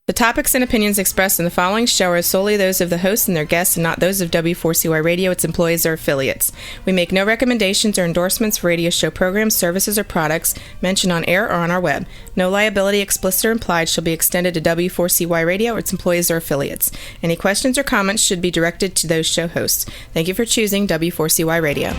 The topics and opinions expressed in the following show are solely those of the host and their guests and not those of W4CY Radio, its employees, or affiliates. We make no recommendations or endorsements for radio show programs, services, or products mentioned on air or on our web. No liability, explicit or implied, shall be extended to W4CY Radio or its employees or affiliates. Any questions or comments should be directed to those show hosts. Thank you for choosing W4CY Radio.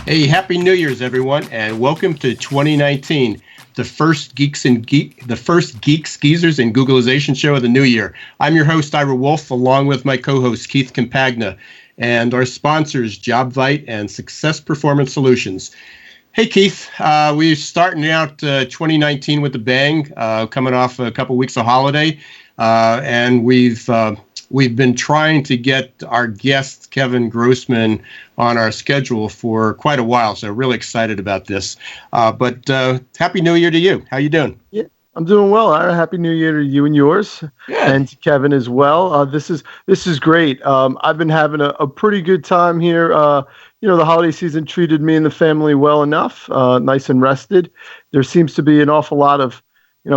Hey, Happy New Year's, everyone, and welcome to 2019, the first Geeks, Geezers, and Googlization show of the new year. I'm your host, Ira Wolf, along with my co-host, Keith Campagna, and our sponsors, JobVite and Success Performance Solutions. Hey, Keith, we're starting out 2019 with a bang, coming off a couple weeks of holiday, and we've been trying to get our guest, Kevin Grossman, on our schedule for quite a while, so really excited about this. But Happy New Year to you. How you doing? Yeah, I'm doing well. Happy New Year to you and yours, and to Kevin as well. This is great. I've been having a pretty good time here. The holiday season treated me and the family well enough, nice and rested. There seems to be an awful lot of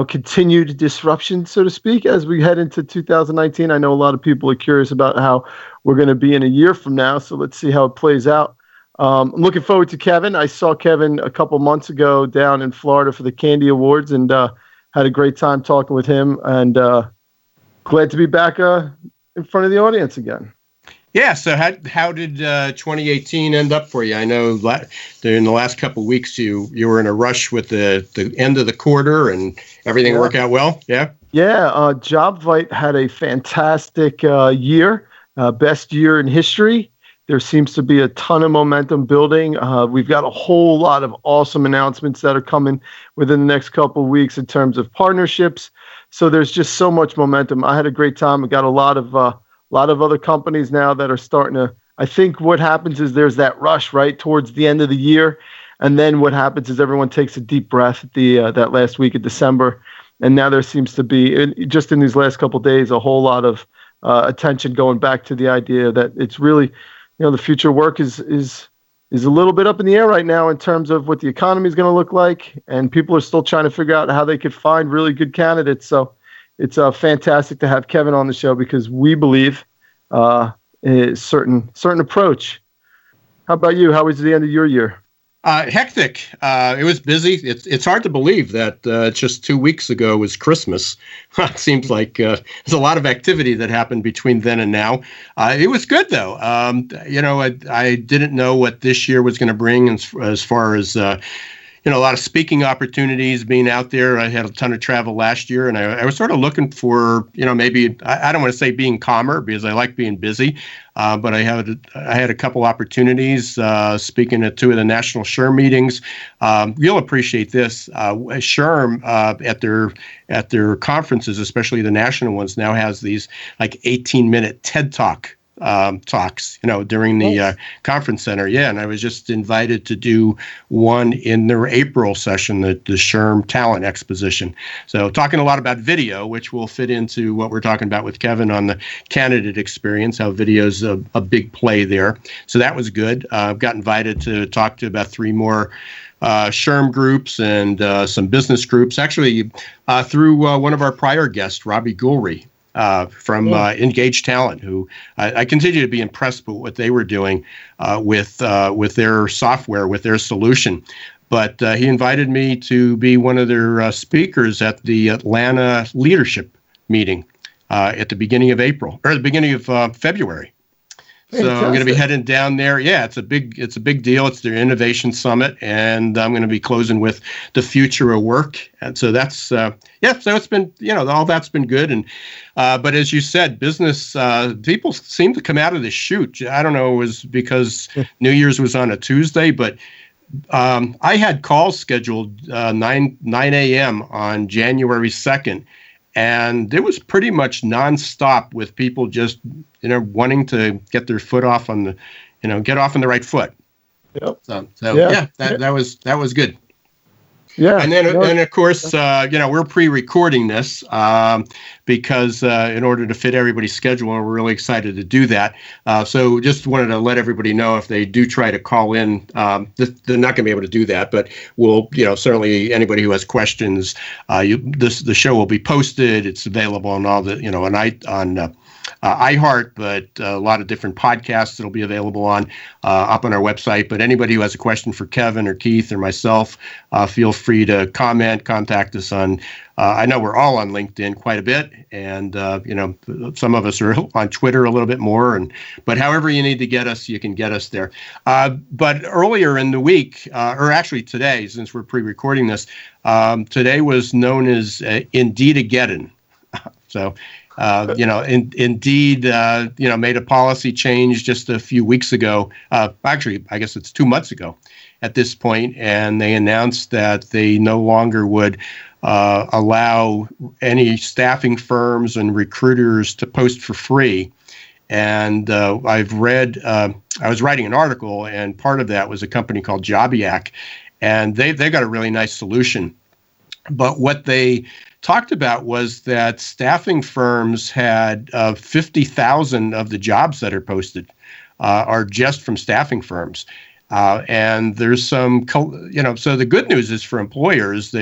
continued disruption, so to speak, as we head into 2019. I know a lot of people are curious about how we're going to be in a year from now, so let's see how it plays out. I'm looking forward to Kevin. I saw Kevin a couple months ago down in Florida for the Candy Awards and had a great time talking with him, and glad to be back in front of the audience again. Yeah, so how did 2018 end up for you? I know in the last couple of weeks you were in a rush with the end of the quarter and everything worked out well, yeah? Yeah, JobVite had a fantastic year, best year in history. There seems to be a ton of momentum building. We've got a whole lot of awesome announcements that are coming within the next couple of weeks in terms of partnerships. So there's just so much momentum. I had a great time. I got a lot of other companies now that are starting to, I think what happens is there's that rush, right, towards the end of the year. And then what happens is everyone takes a deep breath at that last week of December. And now there seems to be, just in these last couple of days, a whole lot of attention going back to the idea that it's really, the future work is a little bit up in the air right now in terms of what the economy is going to look like. And people are still trying to figure out how they could find really good candidates. So it's fantastic to have Kevin on the show because we believe a certain approach. How about you? How was the end of your year? Hectic. It was busy. It's hard to believe that just 2 weeks ago was Christmas. It seems like there's a lot of activity that happened between then and now. It was good, though. I didn't know what this year was going to bring as far as a lot of speaking opportunities being out there. I had a ton of travel last year, and I was sort of looking for, maybe, I don't want to say being calmer because I like being busy, but I had a couple opportunities speaking at two of the national SHRM meetings. You'll appreciate this. SHRM at their conferences, especially the national ones, now has these like 18-minute TED Talk talks, during the conference center. Yeah, and I was just invited to do one in their April session, the SHRM Talent Exposition. So talking a lot about video, which will fit into what we're talking about with Kevin on the candidate experience, how video's a big play there. So that was good. Got invited to talk to about 3 more SHRM groups and some business groups, actually through one of our prior guests, Robbie Gulry, from Engage Talent, who I continue to be impressed with what they were doing with their software, with their solution. But he invited me to be one of their speakers at the Atlanta leadership meeting at the beginning of April, or the beginning of February. So I'm going to be heading down there. Yeah, it's a big deal. It's their innovation summit, and I'm going to be closing with the future of work. And so that's so it's been, all that's been good. And but as you said, business people seem to come out of the chute. I don't know, it was because New Year's was on a Tuesday, but I had calls scheduled 9 a.m. on January 2nd. And it was pretty much nonstop with people just, wanting to get their foot off on the, get off on the right foot. Yep. So that was good. Yeah. And then, of course, we're pre-recording this because in order to fit everybody's schedule, and we're really excited to do that. So just wanted to let everybody know if they do try to call in, they're not going to be able to do that. But we'll, certainly anybody who has questions, the show will be posted. It's available on all the, on iHeart, but a lot of different podcasts that'll be available up on our website. But anybody who has a question for Kevin or Keith or myself, feel free to contact us on. I know we're all on LinkedIn quite a bit, and some of us are on Twitter a little bit more. But however you need to get us, you can get us there. But earlier in the week, or actually today, since we're pre-recording this, today was known as Indeed-ageddon. So. Indeed, made a policy change just a few weeks ago. Actually, I guess it's 2 months ago at this point, and they announced that they no longer would allow any staffing firms and recruiters to post for free. And I've read, I was writing an article, and part of that was a company called Jobiac, and they got a really nice solution. But what they talked about was that staffing firms had 50,000 of the jobs that are posted are just from staffing firms. And there's some, so the good news is for employers,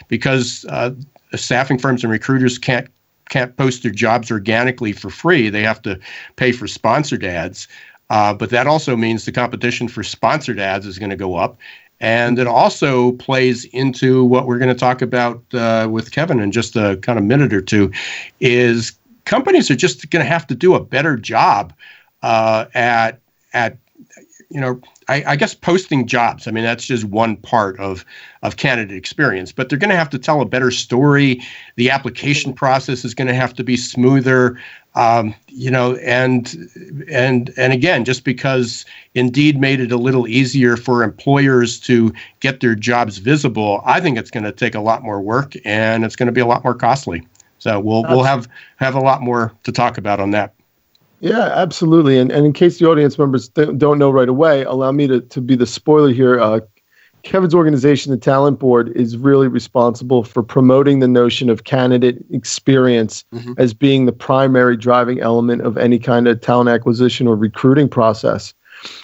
because staffing firms and recruiters can't post their jobs organically for free. They have to pay for sponsored ads. But that also means the competition for sponsored ads is going to go up. And it also plays into what we're going to talk about with Kevin in just a kind of minute or two, is companies are just going to have to do a better job at I guess posting jobs. I mean, that's just one part of candidate experience, but they're going to have to tell a better story. The application process is going to have to be smoother. And again, just because Indeed made it a little easier for employers to get their jobs visible, I think it's going to take a lot more work, and it's going to be a lot more costly. So we'll have a lot more to talk about on that. Yeah, absolutely. And in case the audience members don't know right away, allow me to be the spoiler here. Kevin's organization, the Talent Board, is really responsible for promoting the notion of candidate experience as being the primary driving element of any kind of talent acquisition or recruiting process.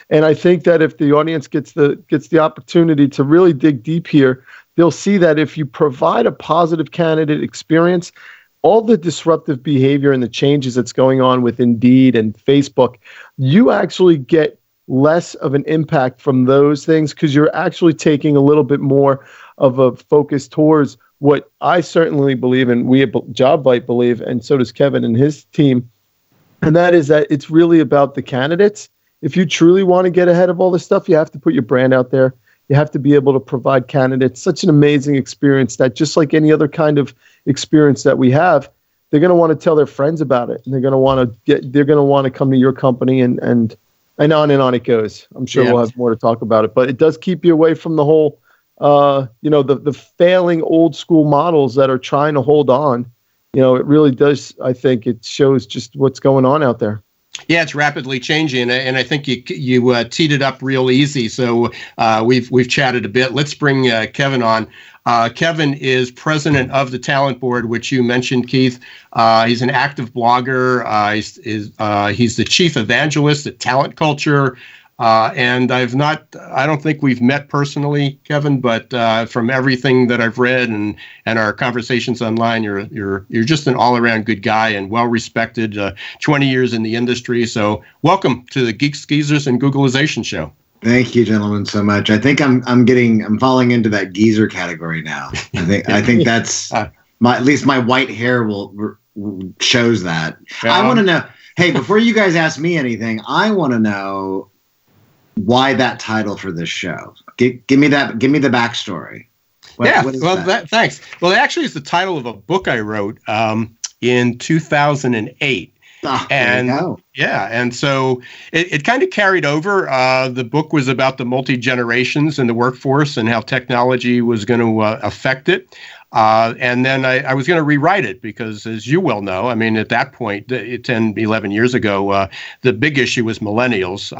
And I think that if the audience gets the opportunity to really dig deep here, they'll see that if you provide a positive candidate experience, all the disruptive behavior and the changes that's going on with Indeed and Facebook, you actually get less of an impact from those things because you're actually taking a little bit more of a focus towards what I certainly believe, and we at JobBite believe, and so does Kevin and his team, and that is that it's really about the candidates. If you truly want to get ahead of all this stuff, you have to put your brand out there. You have to be able to provide candidates such an amazing experience that just like any other kind of experience that we have, they're going to want to tell their friends about it, and they're going to want to come to your company and on it goes. I'm sure we'll have more to talk about it, but it does keep you away from the whole, the failing old school models that are trying to hold on. It really does. I think it shows just what's going on out there. Yeah, it's rapidly changing, and I think you teed it up real easy. So we've chatted a bit. Let's bring Kevin on. Kevin is president of the Talent Board, which you mentioned, Keith. He's an active blogger. He's the chief evangelist at Talent Culture. And I don't think we've met personally, Kevin, but from everything that I've read and our conversations online, you're just an all-around good guy and well-respected, 20 years in the industry. So welcome to the Geeks, Geezers, and Googlization show. Thank you, gentlemen, so much. I think I'm falling into that geezer category now. I think that's at least my white hair shows that. I want to know. Hey, before you guys ask me anything, I want to know why that title for this show. Give me the backstory. Thanks. Well, it actually is the title of a book I wrote in 2008. And so it kind of carried over. The book was about the multi-generations in the workforce and how technology was going to affect it. And then I was going to rewrite it because, as you well know, I mean, at that point, 10, 11 years ago, the big issue was millennials.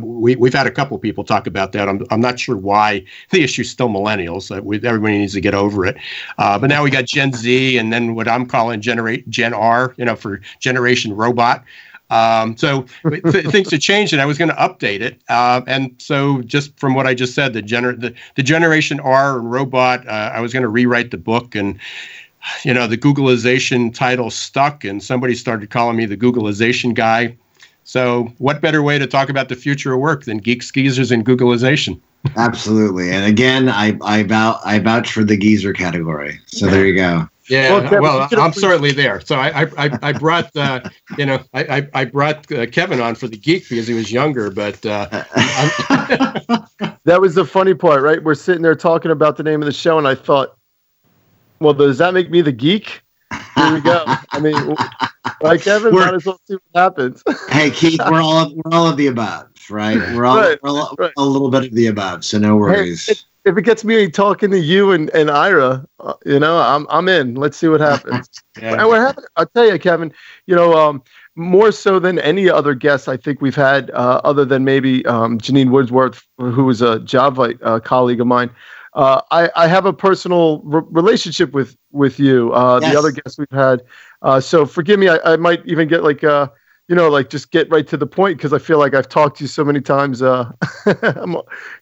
We've had a couple of people talk about that. I'm not sure why the issue is still millennials. Everybody needs to get over it. But now we got Gen Z, and then what I'm calling Gen R, for Generation Robot. So things have changed, and I was going to update it. And so just from what I just said, the Generation R and Robot, I was going to rewrite the book, and the Googleization title stuck, and somebody started calling me the Googleization guy. So what better way to talk about the future of work than geeks, geezers, and Googleization? Absolutely. And again, I vouch for the geezer category. So there you go. Yeah, well, I'm certainly there. So I brought I brought Kevin on for the geek because he was younger, but that was the funny part, right? We're sitting there talking about the name of the show, and I thought, well, does that make me the geek? Here we go. I mean, like Kevin, might as well see what happens. Hey, Keith, we're all of the above, right? We're all a little bit of the above, so no worries. Hey, if it gets me talking to you and Ira, I'm in. Let's see what happens. Yeah. And we're having, I'll tell you, Kevin, more so than any other guest I think we've had, other than maybe Janine Woodsworth, who was a Jobvite colleague of mine. I have a personal relationship with you. Yes. The other guests we've had. So forgive me. I might even get just get right to the point because I feel like I've talked to you so many times. I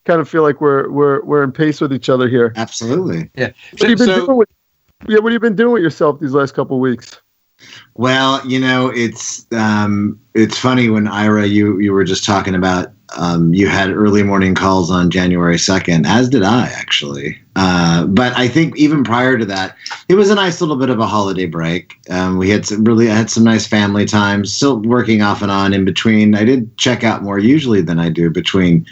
kind of feel like we're in pace with each other here. Absolutely. Yeah. What have you been doing with yourself these last couple of weeks? Well, it's funny when Ira, you were just talking about you had early morning calls on January 2nd, as did I actually. But I think even prior to that, it was a nice little bit of a holiday break. I had some nice family time, still working off and on in between. I did check out more usually than I do between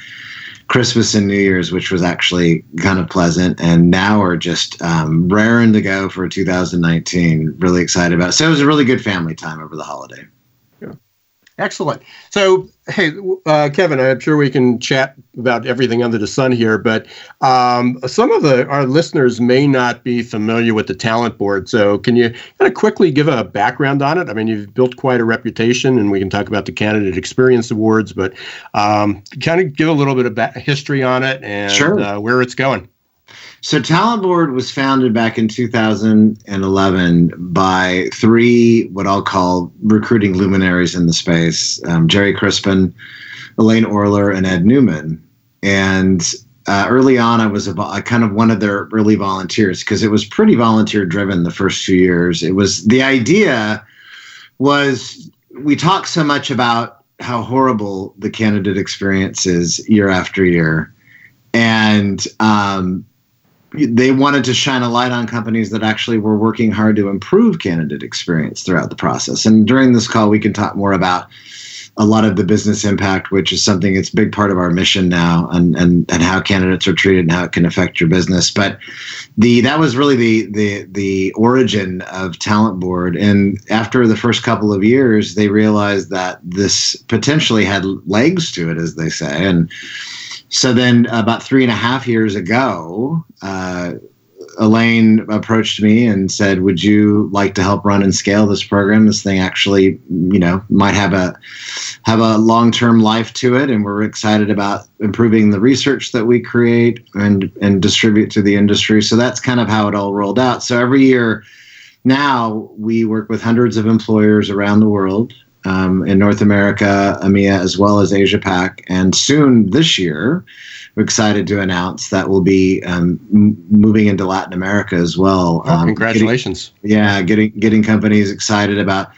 Christmas and New Year's, which was actually kind of pleasant. And now we're just raring to go for 2019. Really excited about it. So it was a really good family time over the holiday. Yeah. Excellent. So, hey, Kevin, I'm sure we can chat about everything under the sun here, but some of our listeners may not be familiar with the Talent Board. So can you kind of quickly give a background on it? I mean, you've built quite a reputation, and we can talk about the Candidate Experience Awards, but kind of give a little bit of history on it and Sure. Where it's going. So Talent Board was founded back in 2011 by three what I'll call recruiting luminaries in the space, Jerry Crispin, Elaine Orler, and Ed Newman. And early on, I was kind of one of their early volunteers because it was pretty volunteer driven the first few years. The idea was we talk so much about how horrible the candidate experience is year after year. And they wanted to shine a light on companies that actually were working hard to improve candidate experience throughout the process. And during this call, we can talk more about a lot of the business impact, which is something that's a big part of our mission now, and how candidates are treated and how it can affect your business. But that was really the origin of Talent Board. And after the first couple of years, they realized that this potentially had legs to it, as they say. And so then about 3.5 years ago, Elaine approached me and said, would you like to help run and scale this program? This thing actually, might have a long-term life to it. And we're excited about improving the research that we create and distribute to the industry. So that's kind of how it all rolled out. So every year now we work with hundreds of employers around the world. In North America, EMEA, as well as Asia Pac. And soon this year, we're excited to announce that we'll be moving into Latin America as well. Congratulations. Getting companies excited about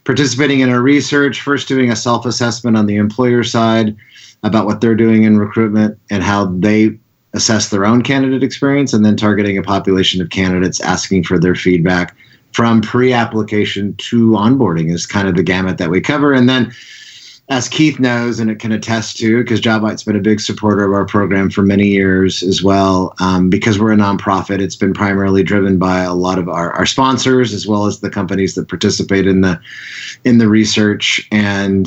participating in our research, first doing a self-assessment on the employer side about what they're doing in recruitment and how they assess their own candidate experience, and then targeting a population of candidates, asking for their feedback from pre-application to onboarding is kind of the gamut that we cover. And then as Keith knows, and it can attest to, because JobVite's been a big supporter of our program for many years as well, because we're a nonprofit, it's been primarily driven by a lot of our sponsors, as well as the companies that participate in the research. And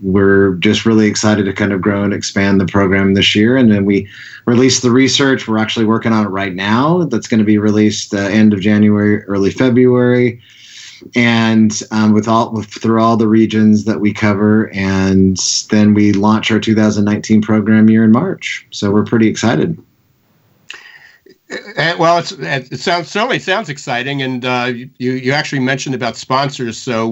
we're just really excited to kind of grow and expand the program this year. And then we released the research. We're actually working on it right now. That's going to be released end of January, early February. And through all the regions that we cover, and then we launch our 2019 program year in March. So we're pretty excited. Well, it certainly sounds exciting, and you actually mentioned about sponsors. So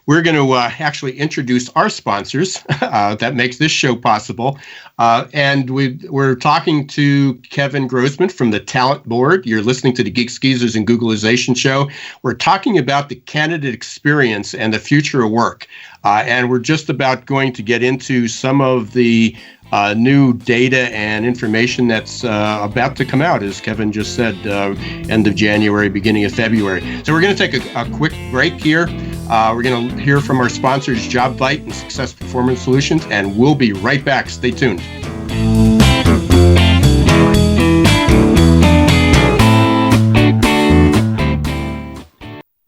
we're going to actually introduce our sponsors that makes this show possible. And we're talking to Kevin Grossman from the Talent Board. You're listening to the Geeks, Geezers, and Googlization show. We're talking about the candidate experience and the future of work. And we're just about going to get into some of the new data and information that's about to come out, as Kevin just said, end of January, beginning of February. So we're going to take a quick break here. We're going to hear from our sponsors, JobVite and Success Performance Solutions, and we'll be right back. Stay tuned.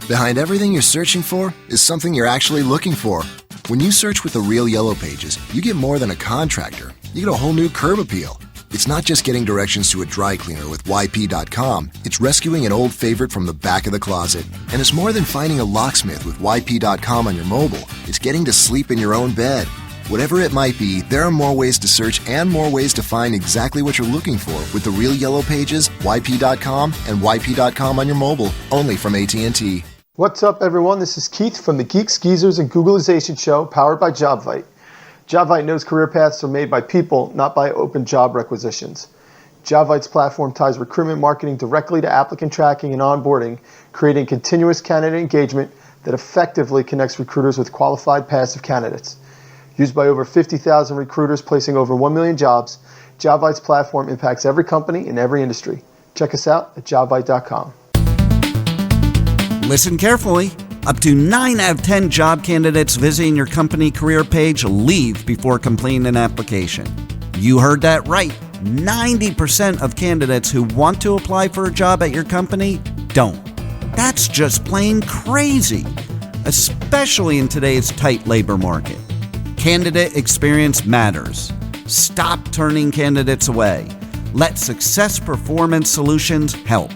Behind everything you're searching for is something you're actually looking for. When you search with the real Yellow Pages, you get more than a contractor. You get a whole new curb appeal. It's not just getting directions to a dry cleaner with YP.com. It's rescuing an old favorite from the back of the closet. And it's more than finding a locksmith with YP.com on your mobile. It's getting to sleep in your own bed. Whatever it might be, there are more ways to search and more ways to find exactly what you're looking for with the real Yellow Pages, YP.com, and YP.com on your mobile, only from AT&T. What's up, everyone? This is Keith from the Geeks, Geezers, and Googlization show, powered by JobVite. JobVite knows career paths are made by people, not by open job requisitions. JobVite's platform ties recruitment marketing directly to applicant tracking and onboarding, creating continuous candidate engagement that effectively connects recruiters with qualified passive candidates. Used by over 50,000 recruiters placing over 1 million jobs, JobVite's platform impacts every company in every industry. Check us out at jobvite.com. Listen carefully. Up to 9 out of 10 job candidates visiting your company career page leave before completing an application. You heard that right. 90% of candidates who want to apply for a job at your company don't. That's just plain crazy, especially in today's tight labor market. Candidate experience matters. Stop turning candidates away. Let Success Performance Solutions help.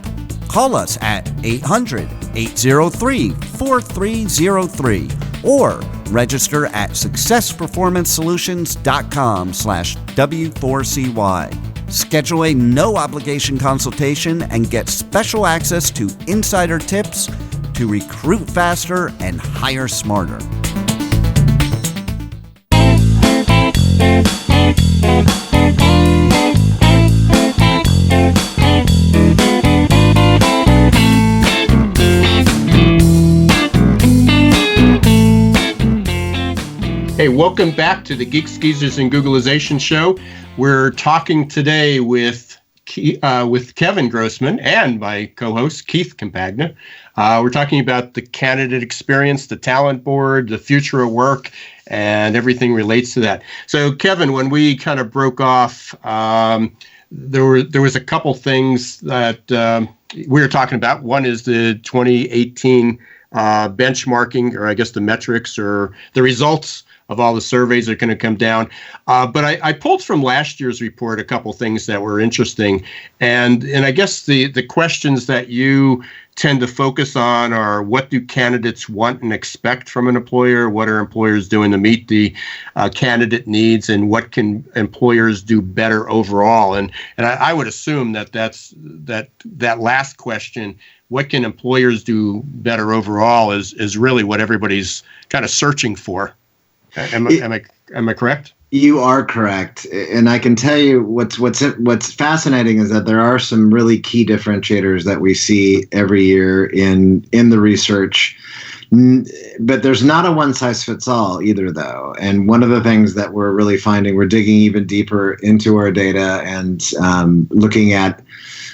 Call us at 800-803-4303 or register at successperformancesolutions.com/W4CY. Schedule a no-obligation consultation and get special access to insider tips to recruit faster and hire smarter. Hey, welcome back to the Geeks, Geezers, and Googlization show. We're talking today with Kevin Grossman and my co-host, Keith Campagna. We're talking about the candidate experience, the talent board, the future of work, and everything relates to that. So, Kevin, when we kind of broke off, there was a couple things that we were talking about. One is the 2018 benchmarking, or I guess the metrics or the results of all the surveys are going to come down. But I pulled from last year's report a couple things that were interesting. And I guess the questions that you tend to focus on are, what do candidates want and expect from an employer? What are employers doing to meet the candidate needs? And what can employers do better overall? And I would assume that last question, what can employers do better overall, is really what everybody's kind of searching for. Am I correct? You are correct, and I can tell you what's fascinating is that there are some really key differentiators that we see every year in the research, but there's not a one size fits all either, though. And one of the things that we're really finding, we're digging even deeper into our data and looking at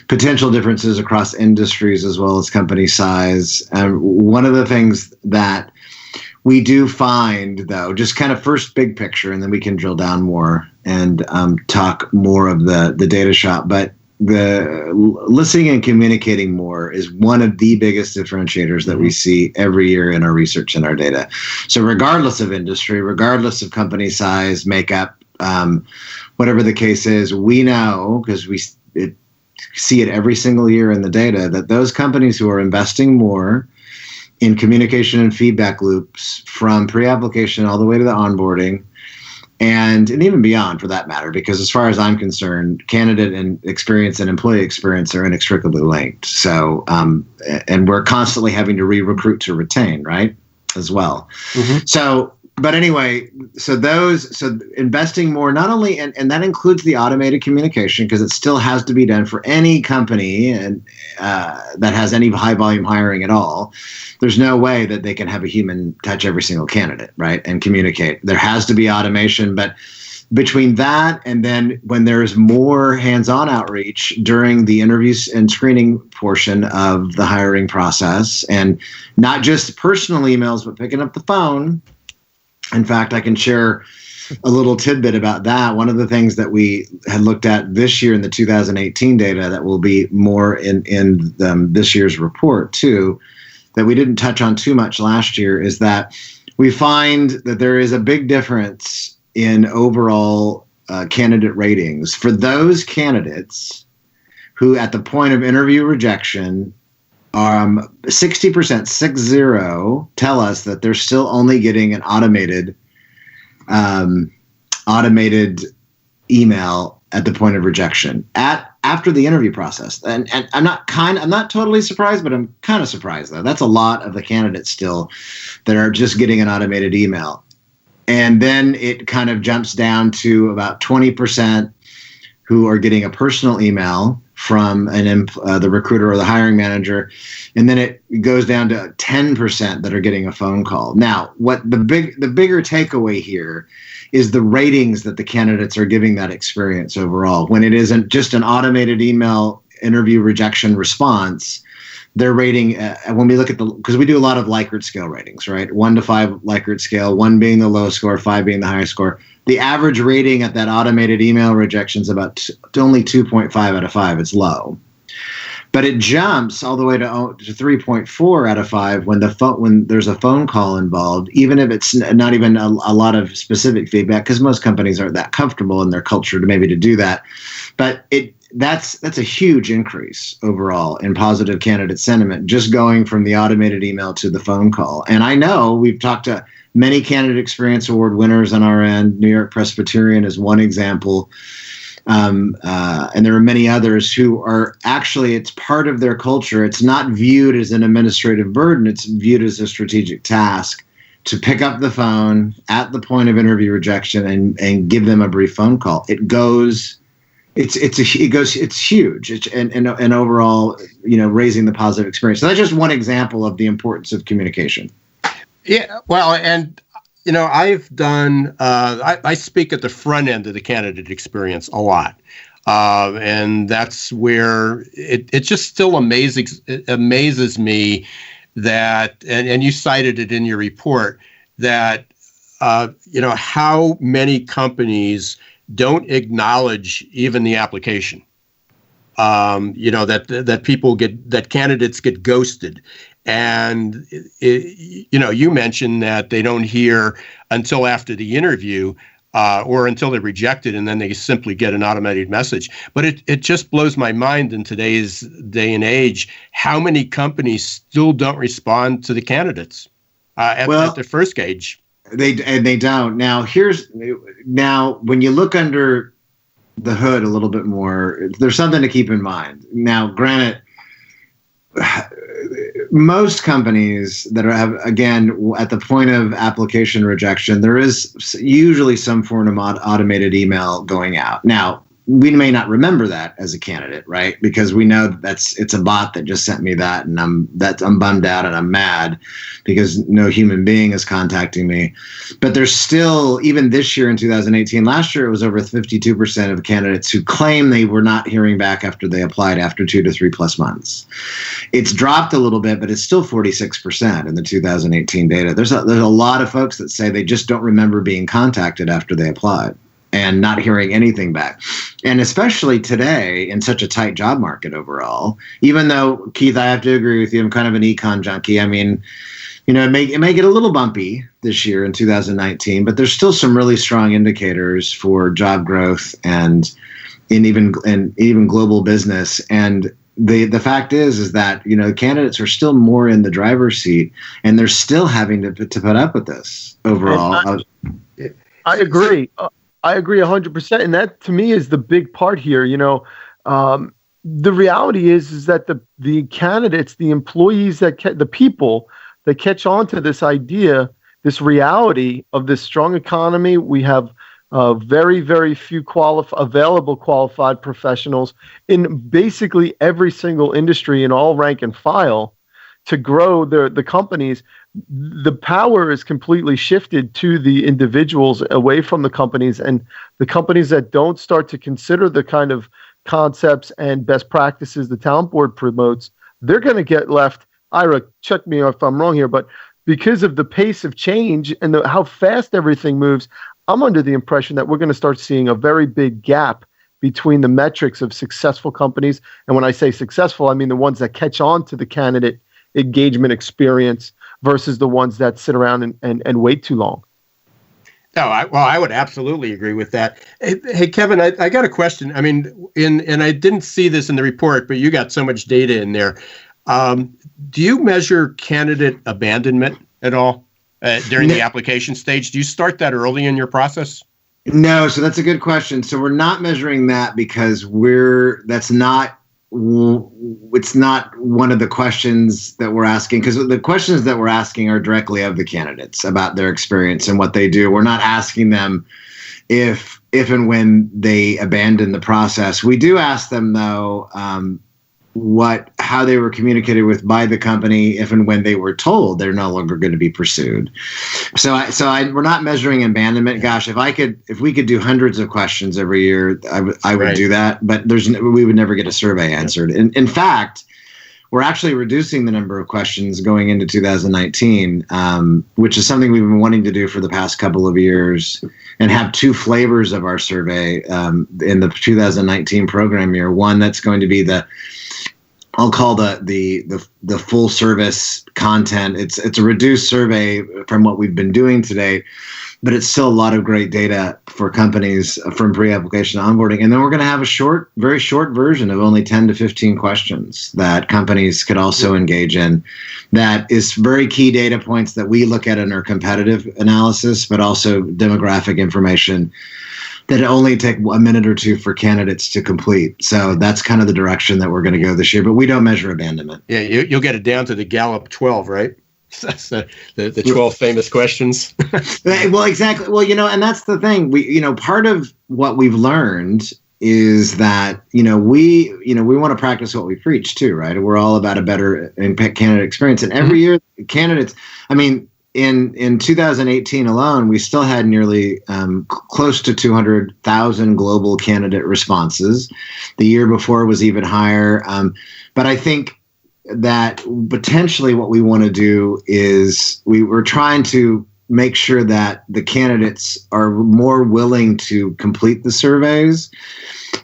potential differences across industries as well as company size. One of the things that we do find, though, just kind of first big picture, and then we can drill down more and talk more of the data shop. But the listening and communicating more is one of the biggest differentiators that we see every year in our research and our data. So regardless of industry, regardless of company size, makeup, whatever the case is, we know, because we see it every single year in the data, that those companies who are investing more in communication and feedback loops from pre-application all the way to the onboarding, and even beyond for that matter, because as far as I'm concerned, candidate and experience and employee experience are inextricably linked. So, and we're constantly having to re-recruit to retain, right, as well. So, but anyway, so investing more, not only, and that includes the automated communication, because it still has to be done for any company and that has any high volume hiring at all. There's no way that they can have a human touch every single candidate, right, and communicate. There has to be automation, but between that and then when there's more hands-on outreach during the interviews and screening portion of the hiring process, and not just personal emails, but picking up the phone. In fact, I can share a little tidbit about that. One of the things that we had looked at this year in the 2018 data that will be more in this year's report too, that we didn't touch on too much last year, is that we find that there is a big difference in overall candidate ratings for those candidates who at the point of interview rejection 60%, 60, tell us that they're still only getting an automated email at the point of rejection after the interview process. And I'm not totally surprised, but I'm kind of surprised though. That's a lot of the candidates still that are just getting an automated email. And then it kind of jumps down to about 20% who are getting a personal email from the recruiter or the hiring manager, and then it goes down to 10% that are getting a phone call. Now, what the bigger takeaway here is the ratings that the candidates are giving that experience overall. When it isn't just an automated email interview rejection response, they're rating, when we look at because we do a lot of Likert scale ratings, right? 1 to 5 Likert scale, 1 being the low score, 5 being the high score. The average rating at that automated email rejection is about only 2.5 out of 5. It's low. But it jumps all the way to 3.4 out of 5 when there's a phone call involved, even if it's not even a lot of specific feedback, because most companies aren't that comfortable in their culture to do that. But that's a huge increase overall in positive candidate sentiment, just going from the automated email to the phone call. And I know we've talked to many Candidate Experience Award winners on our end. New York Presbyterian is one example. And there are many others who are actually, it's part of their culture. It's not viewed as an administrative burden. It's viewed as a strategic task to pick up the phone at the point of interview rejection and give them a brief phone call. It's huge. And overall, raising the positive experience. So that's just one example of the importance of communication. Yeah, well, and I've done. I speak at the front end of the candidate experience a lot, and that's where it just still amazes me that, and you cited it in your report, that how many companies don't acknowledge even the application. That candidates get ghosted. And, you mentioned that they don't hear until after the interview or until they're rejected, and then they simply get an automated message. But it just blows my mind in today's day and age how many companies still don't respond to the candidates at the first stage. They don't. Now, when you look under the hood a little bit more, there's something to keep in mind. Now, granted, most companies that have, again, at the point of application rejection, there is usually some form of automated email going out. Now, we may not remember that as a candidate, right? Because we know that it's a bot that just sent me that, and I'm bummed out and I'm mad because no human being is contacting me. But there's still, even this year in 2018, last year it was over 52% of candidates who claim they were not hearing back after they applied after 2 to 3 plus months. It's dropped a little bit, but it's still 46% in the 2018 data. There's a lot of folks that say they just don't remember being contacted after they applied and not hearing anything back. And especially today in such a tight job market overall, even though, Keith, I have to agree with you, I'm kind of an econ junkie. I mean, it may get a little bumpy this year in 2019, but there's still some really strong indicators for job growth and even global business. And the fact is that, candidates are still more in the driver's seat, and they're still having to put up with this overall. I agree. I agree 100%. And that, to me, is the big part here. The reality is that the candidates, the employees, the people that catch on to this idea, this reality of this strong economy, we have very, very few available qualified professionals in basically every single industry in all rank and file to grow the companies. The power is completely shifted to the individuals away from the companies, and the companies that don't start to consider the kind of concepts and best practices the talent board promotes, they're going to get left. Ira, check me if I'm wrong here, but because of the pace of change and how fast everything moves, I'm under the impression that we're going to start seeing a very big gap between the metrics of successful companies. And when I say successful, I mean the ones that catch on to the candidate engagement experience versus the ones that sit around and wait too long. No, I would absolutely agree with that. Hey, Kevin, I got a question. I mean, and I didn't see this in the report, but you got so much data in there. Do you measure candidate abandonment at all during the application stage? Do you start that early in your process? No, so that's a good question. So we're not measuring that because it's not one of the questions that we're asking, because the questions that we're asking are directly of the candidates about their experience and what they do. We're not asking them if and when they abandon the process. We do ask them, though, how they were communicated with by the company if and when they were told they're no longer going to be pursued. So we're not measuring abandonment. Gosh, if we could do hundreds of questions every year, I would do that. But we would never get a survey answered. In fact, we're actually reducing the number of questions going into 2019, which is something we've been wanting to do for the past couple of years, and have two flavors of our survey in the 2019 program year. One that's going to be I'll call the full service content. It's a reduced survey from what we've been doing today, but it's still a lot of great data for companies from pre-application onboarding. And then we're going to have a very short version of only 10 to 15 questions that companies could also engage in. That is very key data points that we look at in our competitive analysis, but also demographic information that only take a minute or two for candidates to complete. So that's kind of the direction that we're going to go this year, but we don't measure abandonment. Yeah, you'll get it down to the Gallup 12, right? That's the 12 famous questions. Well, exactly. Well, and that's the thing. Part of what we've learned is that, we want to practice what we preach too, right? We're all about a better candidate experience. And every year, candidates, in 2018 alone, we still had nearly close to 200,000 global candidate responses. The year before was even higher. But I think that potentially what we want to do is we're trying to make sure that the candidates are more willing to complete the surveys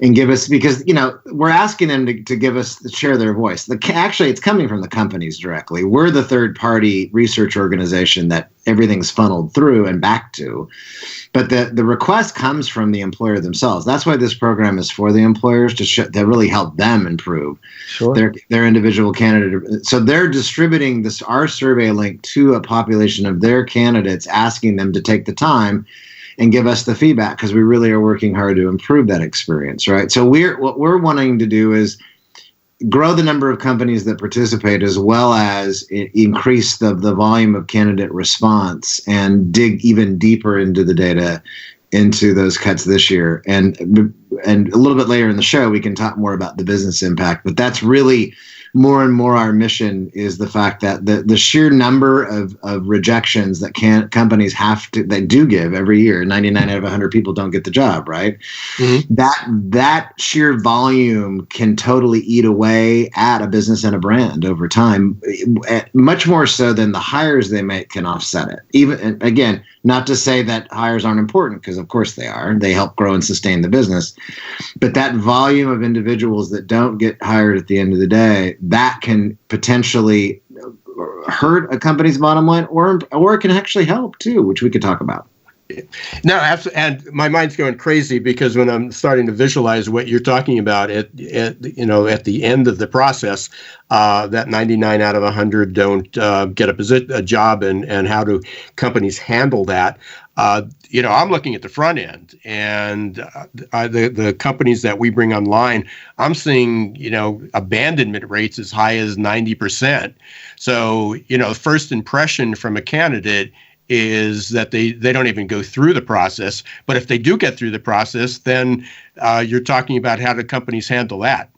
and give us, because, we're asking them to give us, to share their voice. Actually, it's coming from the companies directly. We're the third party research organization that everything's funneled through and back to. But the request comes from the employer themselves. That's why this program is for the employers, to really help them improve their individual candidate. So they're distributing our survey link to a population of their candidates, asking them to take the time and give us the feedback, because we really are working hard to improve that experience, right? So what we're wanting to do is grow the number of companies that participate, as well as increase the volume of candidate response and dig even deeper into the data into those cuts this year. And a little bit later in the show, we can talk more about the business impact. But that's really more and more our mission, is the fact that the sheer number of rejections that companies have to, that do give every year, 99 out of 100 people don't get the job, right? Mm-hmm. That sheer volume can totally eat away at a business and a brand over time, much more so than the hires they make can offset it. Even, again, not to say that hires aren't important, because of course they are. They help grow and sustain the business. But that volume of individuals that don't get hired at the end of the day, that can potentially hurt a company's bottom line, or it can actually help too, which we could talk about. No, and my mind's going crazy, because when I'm starting to visualize what you're talking about at the end of the process, that 99 out of 100 don't get a job, and how do companies handle that? I'm looking at the front end, and the companies that we bring online, I'm seeing, abandonment rates as high as 90%. So, first impression from a candidate is that they don't even go through the process. But if they do get through the process, then you're talking about how do companies handle that.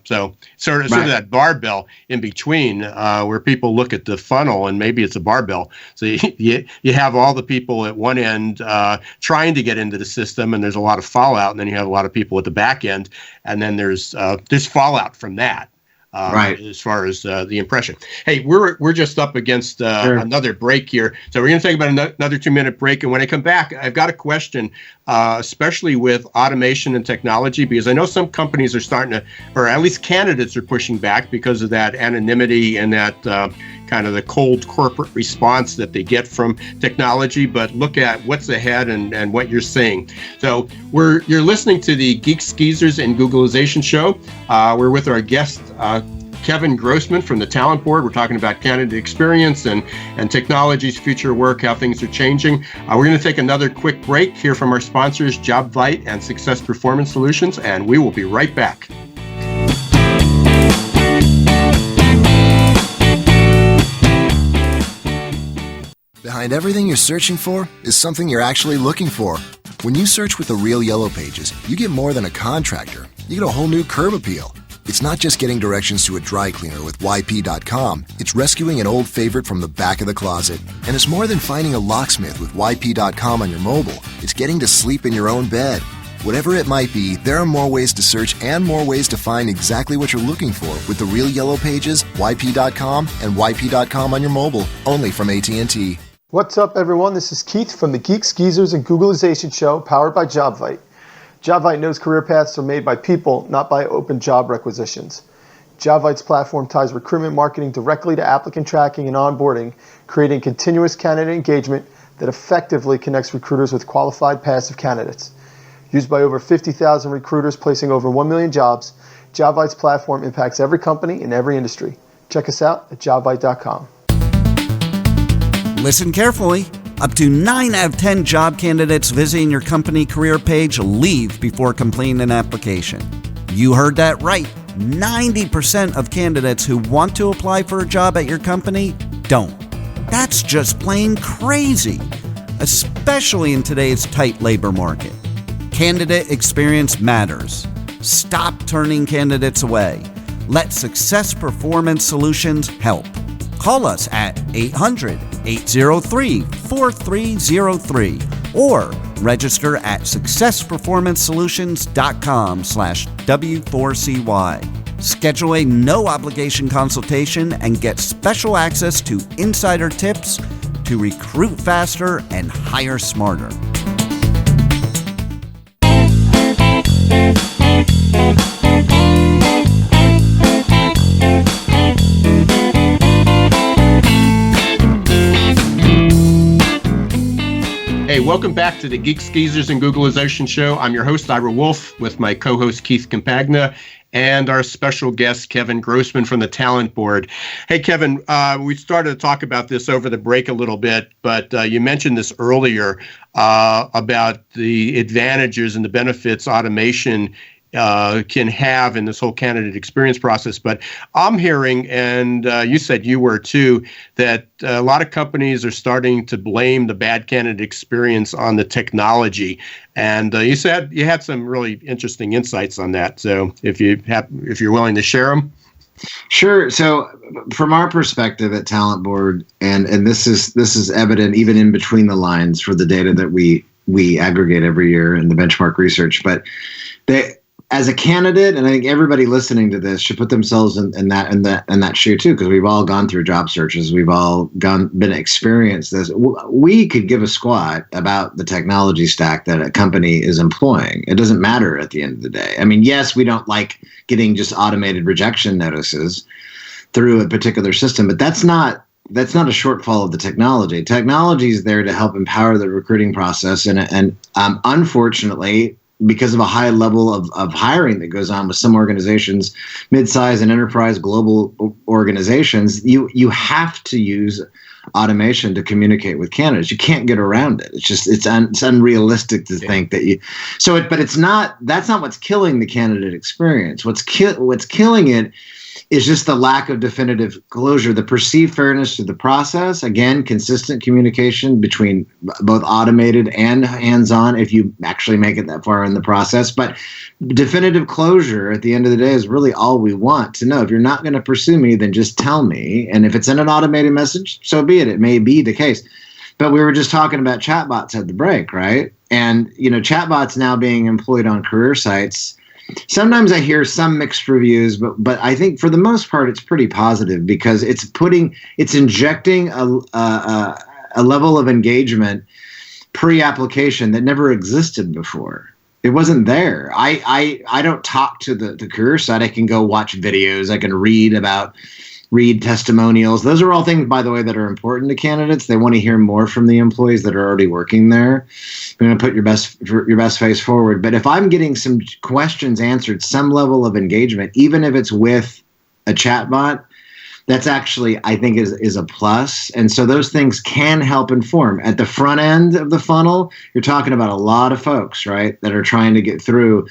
So sort of that barbell in between, where people look at the funnel, and maybe it's a barbell. So you have all the people at one end trying to get into the system, and there's a lot of fallout, and then you have a lot of people at the back end, and then there's fallout from that. As far as the impression. Hey, we're just up against another break here, so we're going to take about another 2-minute break. And when I come back, I've got a question, especially with automation and technology, because I know some companies are starting to, or at least candidates are pushing back because of that anonymity and that kind of the cold corporate response that they get from technology. But look at what's ahead and what you're seeing. So you're listening to the Geeks, Geezers, and Googlization show. We're with our guest, Kevin Grossman from the Talent Board. We're talking about candidate experience and technology's future work, how things are changing. We're going to take another quick break, hear from our sponsors, JobVite and Success Performance Solutions, and we will be right back. Behind everything you're searching for is something you're actually looking for. When you search with the Real Yellow Pages, you get more than a contractor. You get a whole new curb appeal. It's not just getting directions to a dry cleaner with YP.com. It's rescuing an old favorite from the back of the closet. And it's more than finding a locksmith with YP.com on your mobile. It's getting to sleep in your own bed. Whatever it might be, there are more ways to search and more ways to find exactly what you're looking for with the Real Yellow Pages, YP.com, and YP.com on your mobile, only from AT&T. What's up, everyone? This is Keith from the Geeks, Geezers, and Googlization show, powered by JobVite. JobVite knows career paths are made by people, not by open job requisitions. JobVite's platform ties recruitment marketing directly to applicant tracking and onboarding, creating continuous candidate engagement that effectively connects recruiters with qualified passive candidates. Used by over 50,000 recruiters placing over 1 million jobs, JobVite's platform impacts every company in every industry. Check us out at jobvite.com. Listen carefully. Up to 9 out of 10 job candidates visiting your company career page leave before completing an application. You heard that right. 90% of candidates who want to apply for a job at your company don't. That's just plain crazy, especially in today's tight labor market. Candidate experience matters. Stop turning candidates away. Let Success Performance Solutions help. Call us at 800-803-4303 or register at successperformancesolutions.com/W4CY. Schedule a no-obligation consultation and get special access to insider tips to recruit faster and hire smarter. Hey, welcome back to the Geeks, Geezers, and Googlization show. I'm your host, Ira Wolf, with my co-host, Keith Campagna, and our special guest, Kevin Grossman from the Talent Board. Hey, Kevin, we started to talk about this over the break a little bit, but you mentioned this earlier about the advantages and the benefits automation can have in this whole candidate experience process. But I'm hearing, and you said you were too, that a lot of companies are starting to blame the bad candidate experience on the technology. And you said you had some really interesting insights on that. So if you're willing to share them. Sure. So from our perspective at Talent Board, and this is evident even in between the lines for the data that we aggregate every year in the benchmark research, but as a candidate, and I think everybody listening to this should put themselves in that shoe too, because we've all gone through job searches, we've all been experienced this. We could give a squat about the technology stack that a company is employing. It doesn't matter at the end of the day. I mean, yes, we don't like getting just automated rejection notices through a particular system, but that's not a shortfall of the technology. Technology is there to help empower the recruiting process, and unfortunately, because of a high level of hiring that goes on with some organizations, mid-size and enterprise global organizations, you have to use automation to communicate with candidates. You can't get around it. It's unrealistic to think that you. But it's not. That's not what's killing the candidate experience. What's killing it is just the lack of definitive closure, the perceived fairness to the process. Again, consistent communication between both automated and hands-on if you actually make it that far in the process. But definitive closure at the end of the day is really all we want to know. If you're not going to pursue me, then just tell me. And if it's in an automated message, so be it. It may be the case. But we were just talking about chatbots at the break, right? And, chatbots now being employed on career sites. Sometimes I hear some mixed reviews, but I think for the most part it's pretty positive because it's injecting a level of engagement pre-application that never existed before. It wasn't there. I don't talk to the career site. I can go watch videos. I can read testimonials. Those are all things, by the way, that are important to candidates. They want to hear more from the employees that are already working there. You're going to put your best face forward. But if I'm getting some questions answered, some level of engagement, even if it's with a chatbot, that's actually, I think, is a plus. And so those things can help inform. At the front end of the funnel, you're talking about a lot of folks, right, that are trying to get through.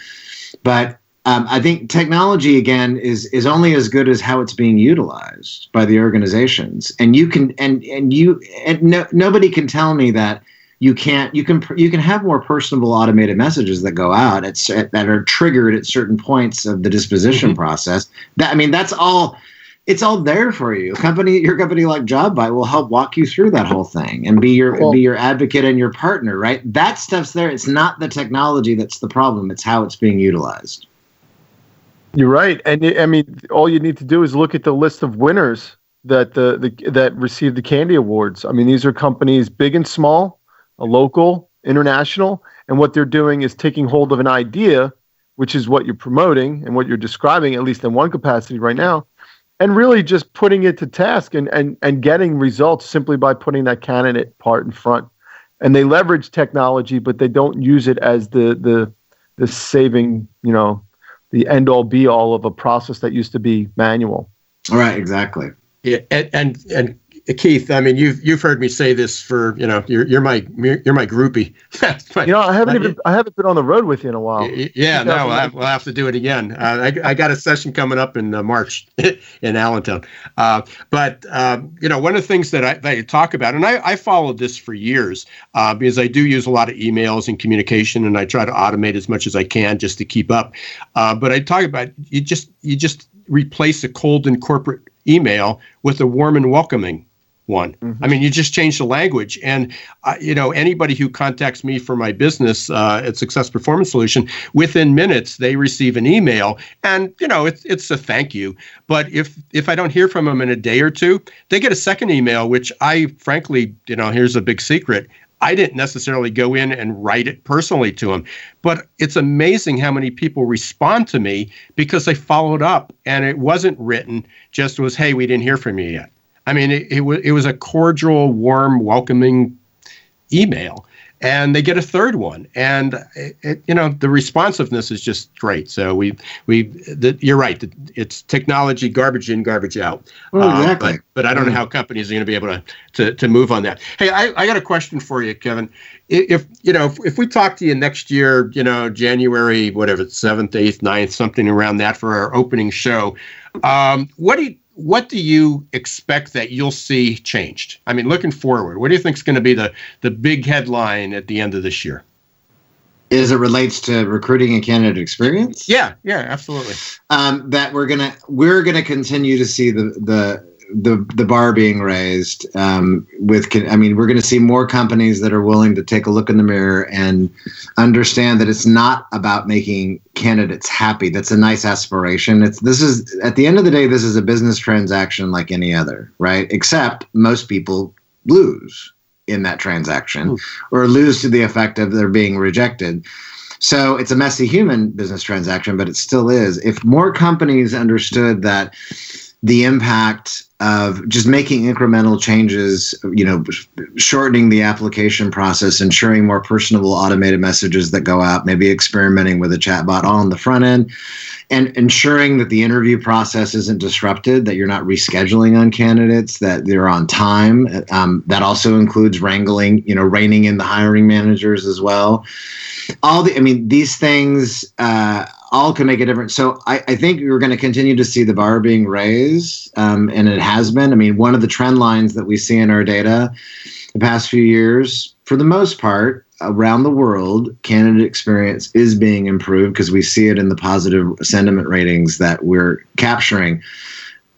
But I think technology, again, is only as good as how it's being utilized by the organizations. And you can nobody can tell me that you can have more personable automated messages that go out that are triggered at certain points of the disposition process. That's all. It's all there for you. Your company like JobBite will help walk you through that whole thing and be your advocate and your partner, right? That stuff's there. It's not the technology that's the problem. It's how it's being utilized. You're right, and all you need to do is look at the list of winners that received the Candy Awards. These are companies big and small, local, international, and what they're doing is taking hold of an idea, which is what you're promoting and what you're describing, at least in one capacity right now, and really just putting it to task and getting results simply by putting that candidate part in front. And they leverage technology, but they don't use it as the saving, the end all be all of a process that used to be manual. All right, exactly. Yeah, and Keith, you've heard me say this for you're my groupie. I haven't been on the road with you in a while. Yeah, no, we'll have to do it again. I got a session coming up in March in Allentown. But one of the things that I talk about, and I followed this for years because I do use a lot of emails and communication, and I try to automate as much as I can just to keep up. But I talk about you just replace a cold and corporate email with a warm and welcoming one. You just change the language. And, anybody who contacts me for my business at Success Performance Solution, within minutes, they receive an email and, it's a thank you. But if I don't hear from them in a day or two, they get a second email, which I frankly, here's a big secret. I didn't necessarily go in and write it personally to them, but it's amazing how many people respond to me because they followed up and it wasn't written, just was, hey, we didn't hear from you yet. It was a cordial, warm, welcoming email. and they get a third one, and the responsiveness is just great. So you're right. It's technology, garbage in, garbage out. Exactly. But I don't know how companies are going to be able to move on that. Hey, I got a question for you, Kevin. If we talk to you next year, January, whatever, 7th, 8th, 9th, something around that for our opening show, what do you expect that you'll see changed? I mean, looking forward, what do you think is going to be the big headline at the end of this year? As it relates to recruiting and candidate experience? Yeah, absolutely. That we're gonna continue to see the bar being raised. We're going to see more companies that are willing to take a look in the mirror and understand that it's not about making candidates happy. That's a nice aspiration. This is at the end of the day, this is a business transaction like any other, right? Except most people lose in that transaction or lose to the effect of their being rejected. So it's a messy human business transaction, but it still is. If more companies understood that the impact of just making incremental changes, shortening the application process, ensuring more personable automated messages that go out, maybe experimenting with a chatbot all on the front end, and ensuring that the interview process isn't disrupted, that you're not rescheduling on candidates, that they're on time. That also includes reining in the hiring managers as well. These things all can make a difference. So I think we're going to continue to see the bar being raised, and it has been. One of the trend lines that we see in our data the past few years, for the most part, around the world, candidate experience is being improved because we see it in the positive sentiment ratings that we're capturing.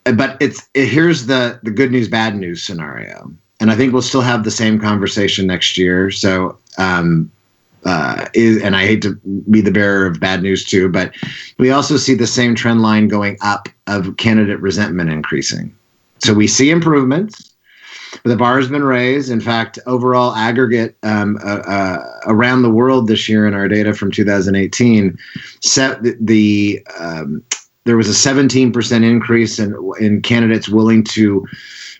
But here's the good news, bad news scenario. And I think we'll still have the same conversation next year. So, and I hate to be the bearer of bad news too, but we also see the same trend line going up of candidate resentment increasing. So we see improvements. The bar has been raised. In fact, overall aggregate around the world this year in our data from 2018, there was a 17% increase in candidates willing to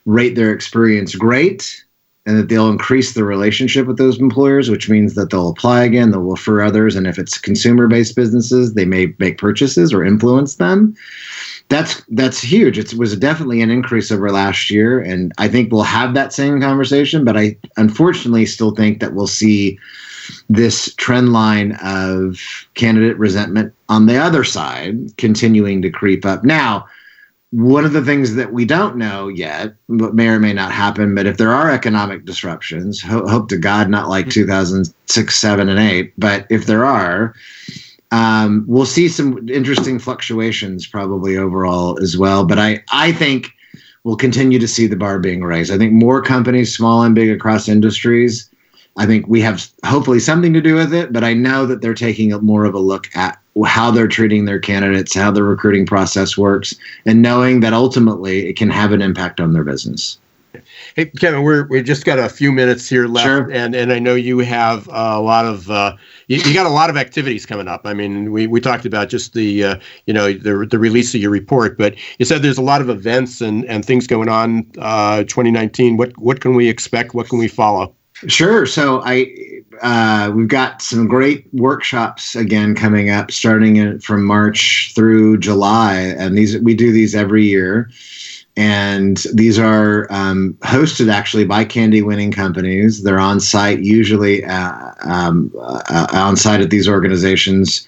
rate their experience great, and that they'll increase the relationship with those employers, which means that they'll apply again, they'll refer others, and if it's consumer-based businesses, they may make purchases or influence them. That's huge. It was definitely an increase over last year, and I think we'll have that same conversation, but I unfortunately still think that we'll see this trend line of candidate resentment on the other side continuing to creep up. Now, one of the things that we don't know yet, but may or may not happen, but if there are economic disruptions, hope to God not like 2006, 7, and 8, but if there are, we'll see some interesting fluctuations probably overall as well. But I think we'll continue to see the bar being raised. I think more companies, small and big across industries, I think we have hopefully something to do with it, but I know that they're taking more of a look at how they're treating their candidates, how the recruiting process works, and knowing that ultimately it can have an impact on their business. Hey, Kevin, we just got a few minutes here left, sure. and I know you have a lot of you got a lot of activities coming up. I mean, we talked about just the release of your report, but you said there's a lot of events and things going on 2019. What can we expect? What can we follow? Sure. So we've got some great workshops again coming up, starting from March through July, and we do these every year. And these are hosted actually by candy-winning companies. They're on site, usually on site at these organizations,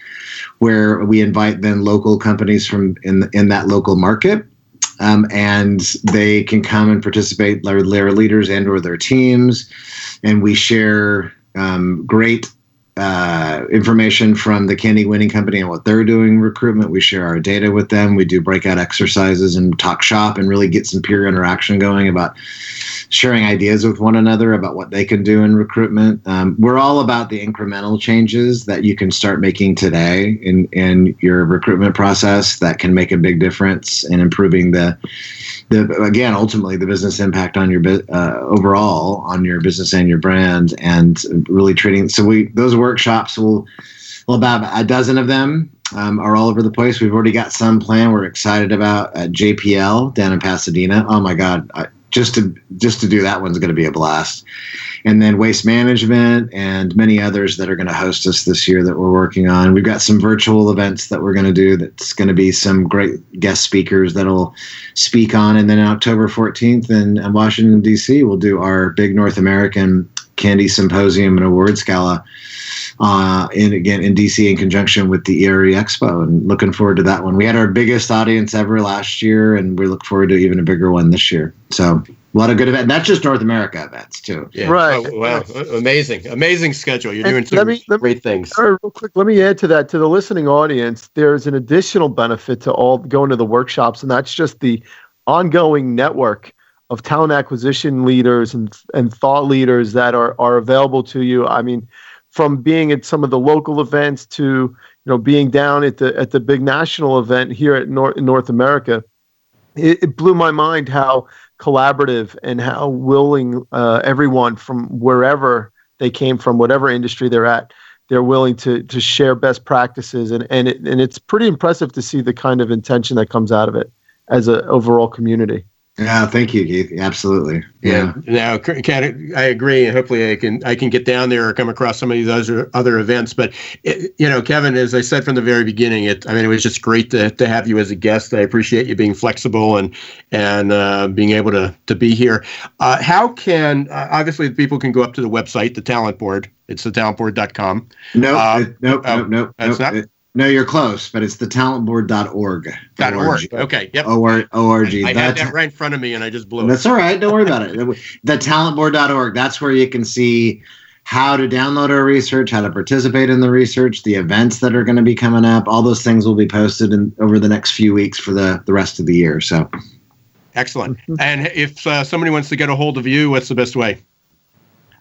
where we invite then local companies from in that local market, and they can come and participate, their leaders and/or their teams, and we share great information from the candy winning company and what they're doing in recruitment. We share our data with them. We do breakout exercises and talk shop and really get some peer interaction going about sharing ideas with one another about what they can do in recruitment. We're all about the incremental changes that you can start making today in your recruitment process that can make a big difference in improving again, ultimately the business impact on your overall on your business and your brand, and really treating. So those workshops will about a dozen of them are all over the place. We've already got some planned. We're excited about JPL down in Pasadena. Oh my God, just to do that one's going to be a blast. And then waste management and many others that are going to host us this year that we're working on. We've got some virtual events that we're going to do. That's going to be some great guest speakers that'll speak on. And then October 14th in Washington, D.C., we'll do our big North American Candy Symposium and Awards Gala in DC in conjunction with the ERE Expo, and looking forward to that one. We had our biggest audience ever last year, and we look forward to even a bigger one this year. So a lot of good events. That's just North America events too. Yeah. Right. Oh, wow. Amazing schedule. You're doing some great things. Real quick, let me add to that. To the listening audience, there's an additional benefit to all going to the workshops, and that's just the ongoing network of talent acquisition leaders and thought leaders that are available to you. I mean, from being at some of the local events to being down at the big national event here at North America, it blew my mind how collaborative and how willing everyone from wherever they came from, whatever industry they're at, they're willing to share best practices, and it's pretty impressive to see the kind of intention that comes out of it as an overall community. Yeah, thank you, Keith. Absolutely. Yeah. Now, I agree, and hopefully I can get down there or come across some of these other events. But Kevin, as I said from the very beginning, it was just great to have you as a guest. I appreciate you being flexible and being able to be here. How can obviously people can go up to the website, the Talent Board. It's thetalentboard.com. Nope. That's not. No, you're close, but it's thetalentboard.org. .org. Okay. Yep. O-R-G. I had that right in front of me, and I just blew it. That's all right. Don't worry about it. Thetalentboard.org. That's where you can see how to download our research, how to participate in the research, the events that are going to be coming up. All those things will be posted over the next few weeks for the rest of the year. So, excellent. And if somebody wants to get a hold of you, what's the best way?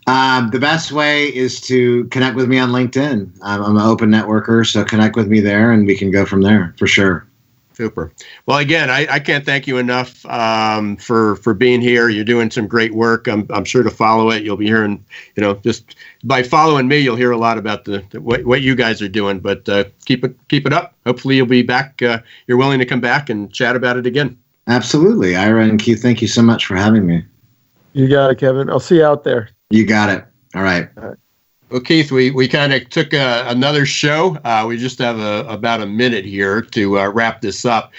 The best way is to connect with me on LinkedIn. I'm an open networker, so connect with me there, and we can go from there for sure. Super. Well, again, I can't thank you enough for being here. You're doing some great work. I'm sure to follow it. You'll be hearing, just by following me, you'll hear a lot about what you guys are doing. But keep it up. Hopefully, you'll be back. You're willing to come back and chat about it again. Absolutely, Ira and Keith. Thank you so much for having me. You got it, Kevin. I'll see you out there. You got it. All right. Well, Keith, we kind of took another show. We just have about a minute here to wrap this up.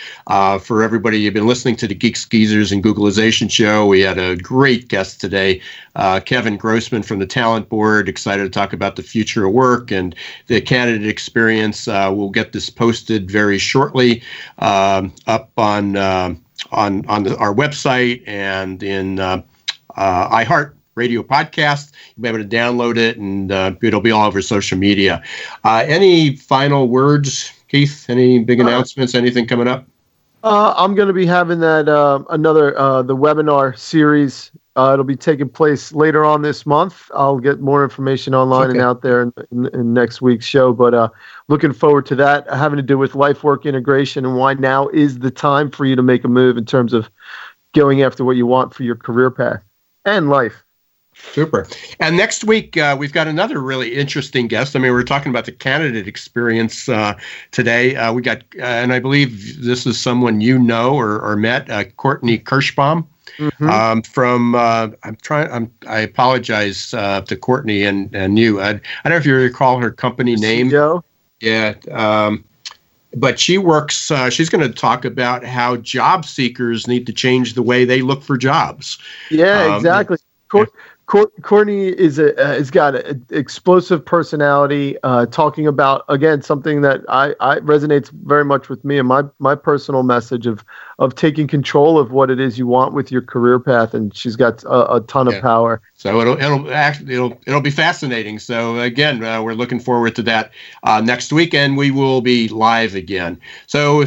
For everybody, you've been listening to the Geeks, Geezers, and Googlization show. We had a great guest today, Kevin Grossman from the Talent Board. Excited to talk about the future of work and the candidate experience. We'll get this posted very shortly up on our website and in iHeart Radio podcast. You'll be able to download it, and it'll be all over social media. Any final words, Keith? Any big announcements? Anything coming up? I'm going to be having that the webinar series. It'll be taking place later on this month. I'll get more information online and out there in next week's show. But looking forward to that. Having to do with life-work integration and why now is the time for you to make a move in terms of going after what you want for your career path and life. Super. And next week, we've got another really interesting guest. We're talking about the candidate experience today. We got, and I believe this is someone or met, Courtney Kirschbaum. Mm-hmm. I apologize to Courtney and you. I don't know if you recall her company name. CEO? Yeah. But she works, she's going to talk about how job seekers need to change the way they look for jobs. Yeah, exactly. Courtney has got an explosive personality, talking about, again, something that I resonates very much with me and my personal message of taking control of what it is you want with your career path. And she's got a ton of power. So it'll be fascinating. So again, we're looking forward to that next week, and we will be live again. So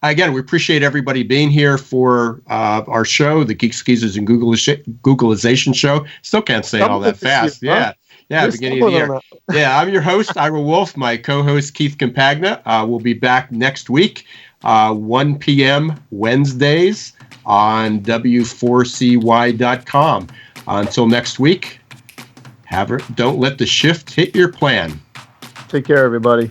again, we appreciate everybody being here for our show, the Geeks, Geezers, and Googlization show. Still can't say all that fast. Yeah, beginning of the year. Yeah, I'm your host, Ira Wolf. My co-host, Keith Campagna. We'll be back next week, 1 p.m. Wednesdays on W4CY.com. Until next week, don't let the shift hit your plan. Take care, everybody.